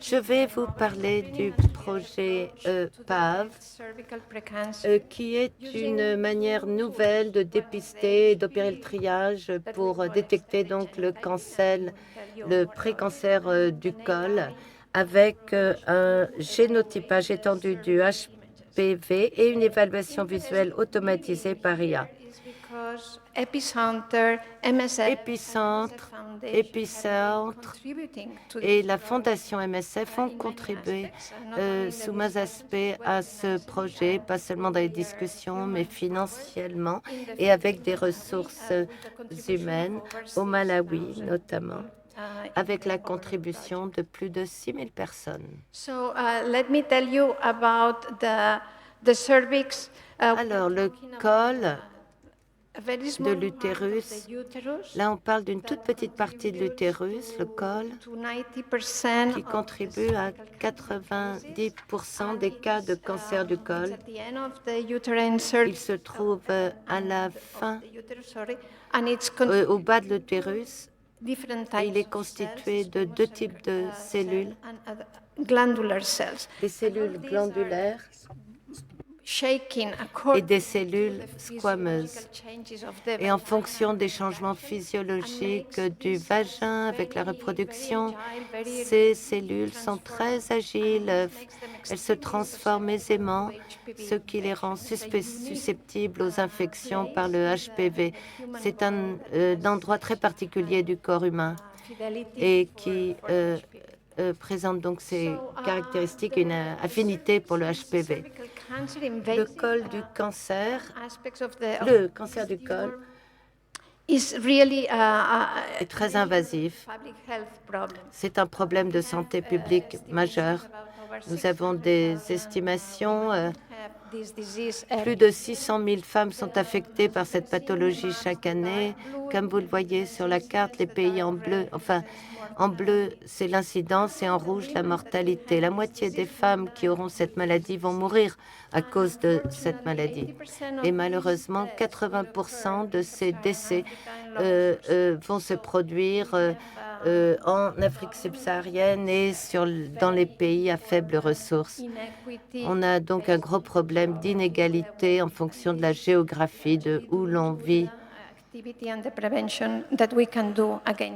Je vais vous parler du projet PAV, qui est une manière nouvelle de dépister et d'opérer le triage pour détecter donc le cancer, le précancer du col, avec un génotypage étendu du HPV et une évaluation visuelle automatisée par IA. Épicentre, Épicentre et la Fondation MSF ont contribué sous mains aspects à ce projet, pas seulement dans les discussions, mais financièrement et avec des ressources humaines, au Malawi notamment, avec la contribution de plus de 6 000 personnes. Alors, le col de l'utérus, là on parle d'une toute petite partie de l'utérus, le col, qui contribue à 90% des cas de cancer du col. Il se trouve à la fin, au bas de l'utérus. Il est constitué de 2 types de cellules, des cellules glandulaires et des cellules squameuses. Et en fonction des changements physiologiques du vagin avec la reproduction, ces cellules sont très agiles, elles se transforment aisément, ce qui les rend susceptibles aux infections par le HPV. C'est un endroit très particulier du corps humain et qui présente donc ces caractéristiques et une affinité pour le HPV. Le col du cancer, le cancer du col est très invasif. C'est un problème de santé publique majeur. Nous avons des estimations. Plus de 600 000 femmes sont affectées par cette pathologie chaque année. Comme vous le voyez sur la carte, les pays en bleu, en bleu, c'est l'incidence et en rouge, la mortalité. La moitié des femmes qui auront cette maladie vont mourir à cause de cette maladie. Et malheureusement, 80% de ces décès vont se produire en Afrique subsaharienne et dans les pays à faibles ressources. On a donc un gros problème d'inégalité en fonction de la géographie, de où l'on vit.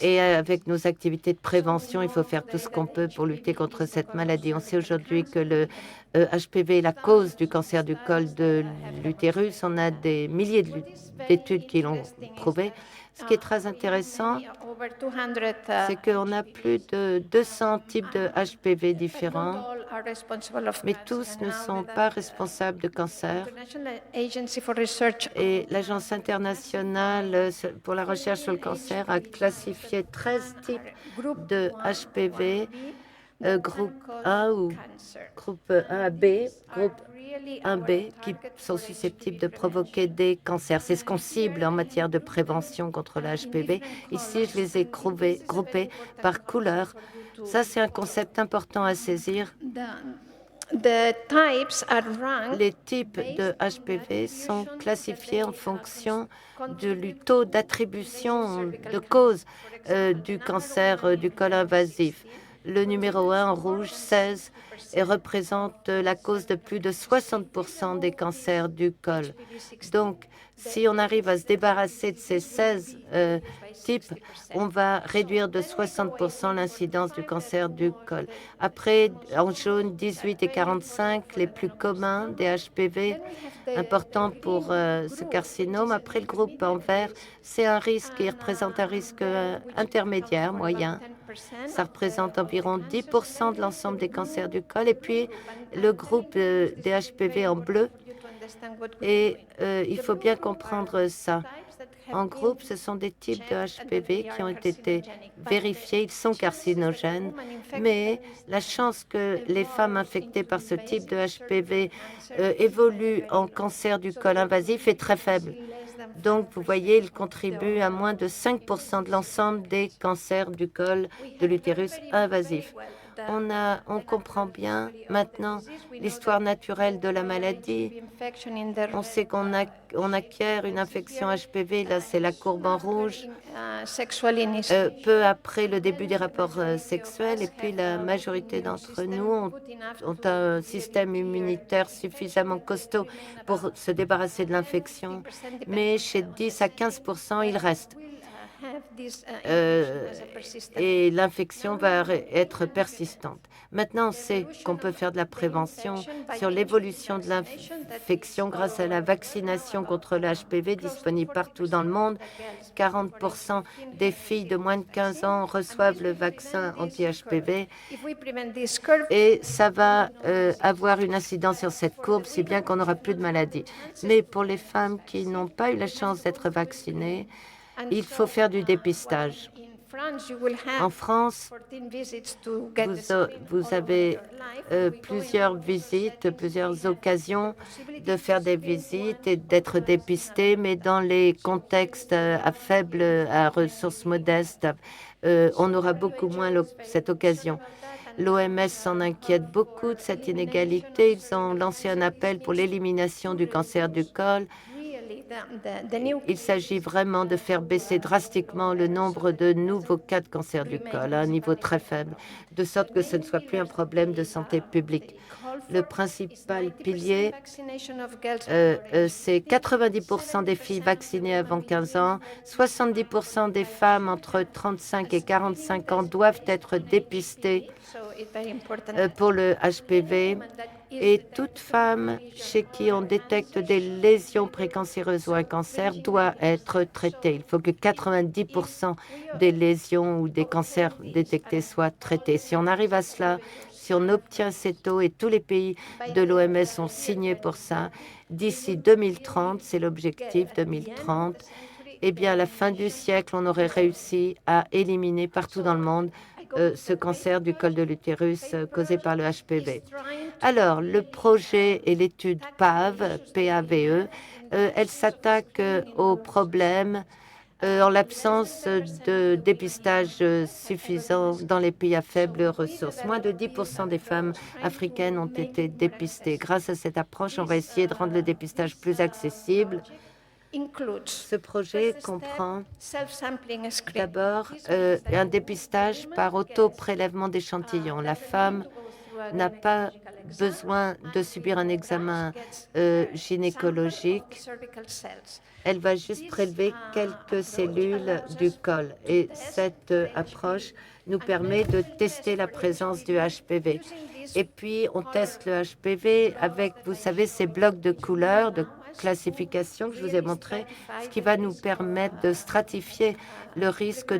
Et avec nos activités de prévention, il faut faire tout ce qu'on peut pour lutter contre cette maladie. On sait aujourd'hui que le HPV est la cause du cancer du col de l'utérus. On a des milliers d'études qui l'ont prouvé. Ce qui est très intéressant, c'est qu'on a plus de 200 types de HPV différents, mais tous ne sont pas responsables de cancer. Et l'Agence internationale pour la recherche sur le cancer a classifié 13 types de HPV, groupe 1 ou groupe 1B, groupe 1B, qui sont susceptibles de provoquer des cancers. C'est ce qu'on cible en matière de prévention contre le HPV. Ici, je les ai groupés par couleur. Ça, c'est un concept important à saisir. Les types de HPV sont classifiés en fonction du taux d'attribution de cause du cancer du col invasif. Le numéro 1 en rouge, 16, et représente la cause de plus de 60% des cancers du col. Donc, si on arrive à se débarrasser de ces 16 types, on va réduire de 60% l'incidence du cancer du col. Après, en jaune, 18 et 45, les plus communs des HPV, importants pour ce carcinome. Après, le groupe en vert, c'est un risque qui représente un risque intermédiaire, moyen. Ça représente environ 10% de l'ensemble des cancers du col. Et puis, le groupe des HPV en bleu. Et il faut bien comprendre ça. En groupe, ce sont des types de HPV qui ont été vérifiés. Ils sont carcinogènes, mais la chance que les femmes infectées par ce type de HPV évoluent en cancer du col invasif est très faible. Donc, vous voyez, ils contribuent à moins de 5% de l'ensemble des cancers du col de l'utérus invasif. On comprend bien maintenant l'histoire naturelle de la maladie. On sait on acquiert une infection HPV, là c'est la courbe en rouge, peu après le début des rapports sexuels, et puis la majorité d'entre nous ont un système immunitaire suffisamment costaud pour se débarrasser de l'infection, mais chez 10 à 15%, il reste. Et l'infection va être persistante. Maintenant, on sait qu'on peut faire de la prévention sur l'évolution de l'infection grâce à la vaccination contre le HPV disponible partout dans le monde. 40% des filles de moins de 15 ans reçoivent le vaccin anti-HPV et ça va avoir une incidence sur cette courbe, si bien qu'on n'aura plus de maladie. Mais pour les femmes qui n'ont pas eu la chance d'être vaccinées, il faut faire du dépistage. En France, vous avez plusieurs visites, plusieurs occasions de faire des visites et d'être dépisté, mais dans les contextes à ressources modestes, on aura beaucoup moins cette occasion. L'OMS s'en inquiète beaucoup de cette inégalité. Ils ont lancé un appel pour l'élimination du cancer du col. Il s'agit vraiment de faire baisser drastiquement le nombre de nouveaux cas de cancer du col à un niveau très faible, de sorte que ce ne soit plus un problème de santé publique. Le principal pilier, c'est 90% des filles vaccinées avant 15 ans, 70% des femmes entre 35 et 45 ans doivent être dépistées pour le HPV. Et toute femme chez qui on détecte des lésions précancéreuses ou un cancer doit être traitée. Il faut que 90% des lésions ou des cancers détectés soient traités. Si on arrive à cela, si on obtient ces taux, et tous les pays de l'OMS ont signé pour ça, d'ici 2030, c'est l'objectif 2030, eh bien, à la fin du siècle, on aurait réussi à éliminer partout dans le monde ce cancer du col de l'utérus causé par le HPV. Alors, le projet et l'étude PAVE, P-A-V-E, elle s'attaque au problème en l'absence de dépistage suffisant dans les pays à faibles ressources. Moins de 10% des femmes africaines ont été dépistées. Grâce à cette approche, on va essayer de rendre le dépistage plus accessible. Ce projet comprend d'abord un dépistage par auto-prélèvement d'échantillons. La femme n'a pas besoin de subir un examen gynécologique. Elle va juste prélever quelques cellules du col. Et cette approche nous permet de tester la présence du HPV. Et puis, on teste le HPV avec, vous savez, ces blocs de couleurs, de classification que je vous ai montré, ce qui va nous permettre de stratifier le risque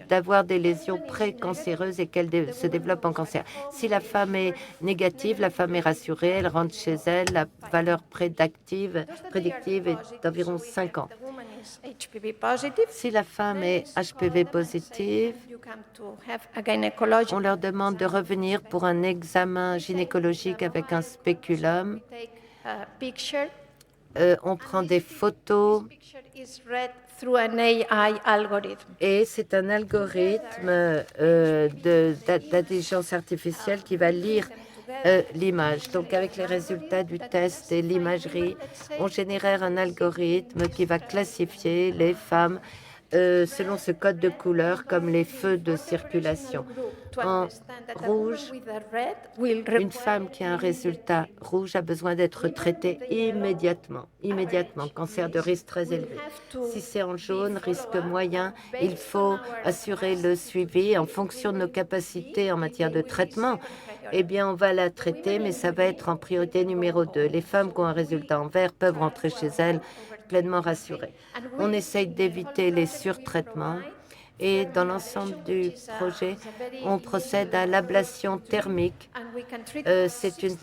d'avoir des lésions précancéreuses et qu'elles se développent en cancer. Si la femme est négative, la femme est rassurée, elle rentre chez elle, la valeur prédictive est d'environ 5 ans. Si la femme est HPV positive, on leur demande de revenir pour un examen gynécologique avec un spéculum. On prend des photos et c'est un algorithme d'intelligence artificielle qui va lire l'image. Donc, avec les résultats du test et l'imagerie, on génère un algorithme qui va classifier les femmes selon ce code de couleur comme les feux de circulation. En rouge, une femme qui a un résultat rouge a besoin d'être traitée immédiatement, cancer de risque très élevé. Si c'est en jaune, risque moyen, il faut assurer le suivi en fonction de nos capacités en matière de traitement. Eh bien, on va la traiter, mais ça va être en priorité numéro 2. Les femmes qui ont un résultat en vert peuvent rentrer chez elles pleinement rassurées. On essaye d'éviter les surtraitements. Et dans l'ensemble du projet, on procède à l'ablation thermique. C'est une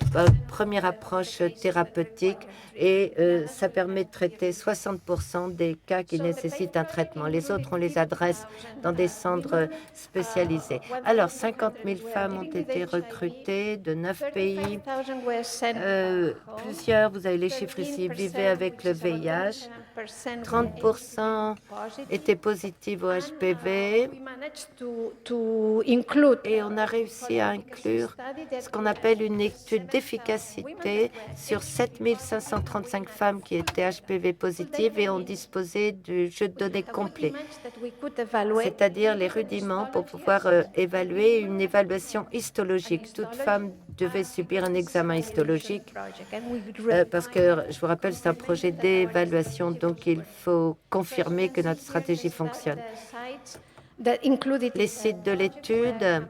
première approche thérapeutique et ça permet de traiter 60% des cas qui nécessitent un traitement. Les autres, on les adresse dans des centres spécialisés. Alors, 50 000 femmes ont été recrutées de 9 pays. Plusieurs, vous avez les chiffres ici, vivaient avec le VIH. 30% étaient positives au HPV et on a réussi à inclure ce qu'on appelle une étude d'efficacité sur 7535 femmes qui étaient HPV positives et ont disposé du jeu de données complet, c'est-à-dire les rudiments pour pouvoir évaluer une évaluation histologique. Toute femme devait subir un examen histologique parce que, je vous rappelle, c'est un projet d'évaluation, donc il faut confirmer que notre stratégie fonctionne. Les sites de l'étude,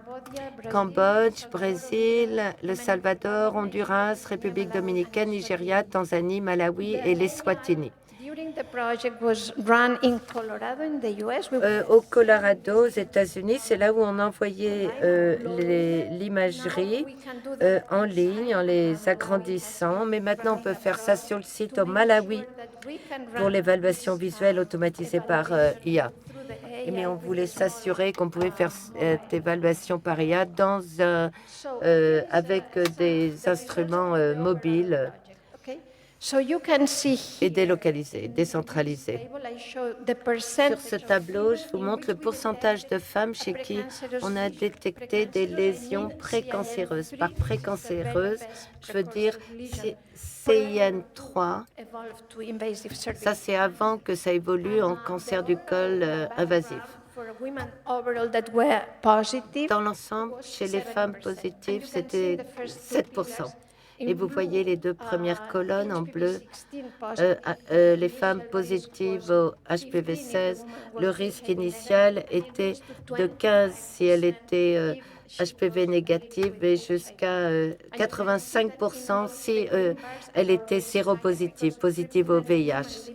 Cambodge, Brésil, Le Salvador, Honduras, République dominicaine, Nigeria, Tanzanie, Malawi et l'Eswatini. Au Colorado, aux États-Unis, c'est là où on envoyait l'imagerie en ligne, en les agrandissant. Mais maintenant, on peut faire ça sur le site au Malawi pour l'évaluation visuelle automatisée par IA. Mais on voulait s'assurer qu'on pouvait faire cette évaluation par IA avec des instruments mobiles et délocalisés, décentralisés. Sur ce tableau, je vous montre le pourcentage de femmes chez qui on a détecté des lésions précancéreuses. Par précancéreuse, je veux dire CIN3. Ça, c'est avant que ça évolue en cancer du col invasif. Dans l'ensemble, chez les femmes positives, c'était 7%. Et vous voyez les deux premières colonnes en bleu, les femmes positives au HPV 16, le risque initial était de 15 si elle était HPV négative et jusqu'à 85% si elle était séropositive, positive au VIH.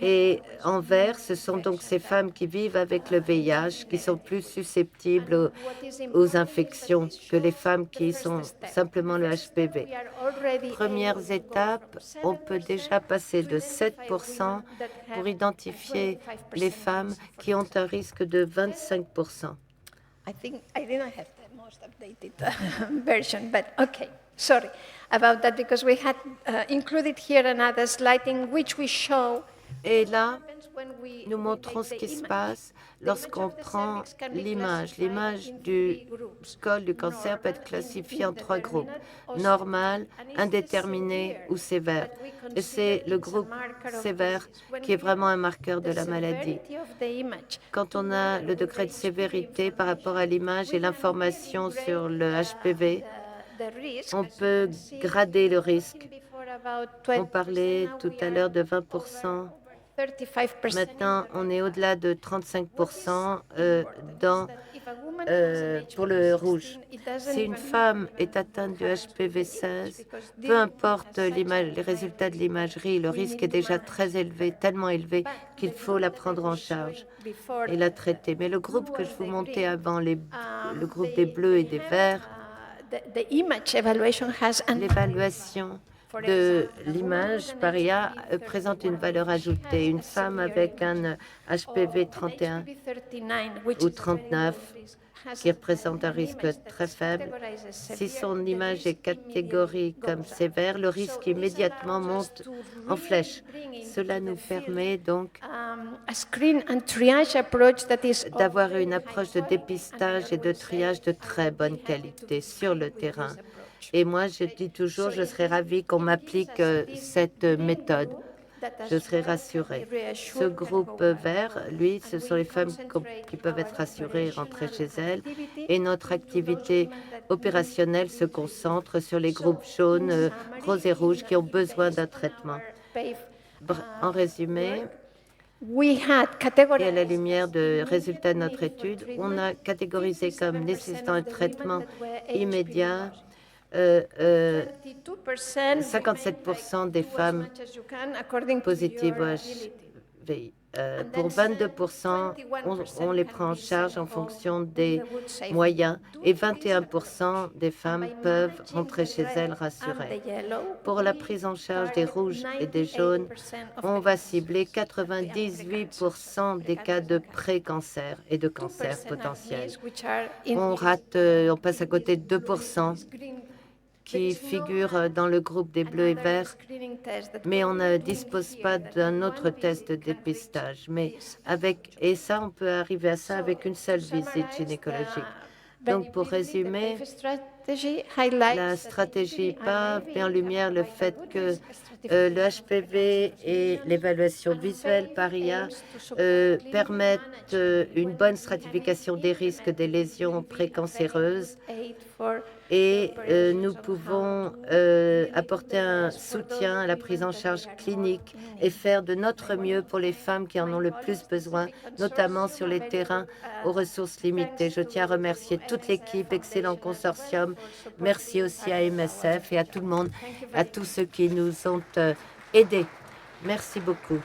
Et en vert, ce sont donc ces femmes qui vivent avec le VIH qui sont plus susceptibles aux infections que les femmes qui sont simplement le HPV. Premières étapes, on peut déjà passer de 7% pour identifier les femmes qui ont un risque de 25%. I think I didn't have the most updated version, but okay. Sorry about that because we had included here another slide in which we show. Et là, nous montrons ce qui se passe lorsqu'on prend l'image. L'image du col du cancer peut être classifiée en 3 groupes, normal, indéterminé ou sévère. Et c'est le groupe sévère qui est vraiment un marqueur de la maladie. Quand on a le degré de sévérité par rapport à l'image et l'information sur le HPV, on peut grader le risque. On parlait tout à l'heure de 20%. Maintenant, on est au-delà de 35% pour le rouge. Si une femme est atteinte du HPV 16, peu importe les résultats de l'imagerie, le risque est déjà très élevé, tellement élevé qu'il faut la prendre en charge et la traiter. Mais le groupe que je vous montrais avant, le groupe des bleus et des verts, l'évaluation de l'image par IA présente une valeur ajoutée. Une femme avec un HPV 31 ou 39 qui représente un risque très faible, si son image est catégorisée comme sévère, le risque immédiatement monte en flèche. Cela nous permet donc d'avoir une approche de dépistage et de triage de très bonne qualité sur le terrain. Et moi, je dis toujours, je serais ravie qu'on m'applique cette méthode. Je serai rassurée. Ce groupe vert, lui, ce sont les femmes qui peuvent être rassurées et rentrer chez elles. Et notre activité opérationnelle se concentre sur les groupes jaunes, roses et rouges qui ont besoin d'un traitement. En résumé, et à la lumière des résultats de notre étude, on a catégorisé comme nécessitant un traitement immédiat 57% des femmes positives au HPV. Pour 22%, on les prend en charge en fonction des moyens et 21% des femmes peuvent rentrer chez elles rassurées. Pour la prise en charge des rouges et des jaunes, on va cibler 98% des cas de pré-cancer et de cancer potentiel. On passe à côté de 2%. qui figure dans le groupe des bleus et verts, mais on ne dispose pas d'un autre test de dépistage. Et ça, on peut arriver à ça avec une seule visite gynécologique. Donc, pour résumer, la stratégie PAV met en lumière le fait que le HPV et l'évaluation visuelle par IA permettent une bonne stratification des risques des lésions précancéreuses et nous pouvons apporter un soutien à la prise en charge clinique et faire de notre mieux pour les femmes qui en ont le plus besoin, notamment sur les terrains aux ressources limitées. Je tiens à remercier toute l'équipe, excellent consortium. Merci aussi à MSF et à tout le monde, à tous ceux qui nous ont aidés. Merci beaucoup.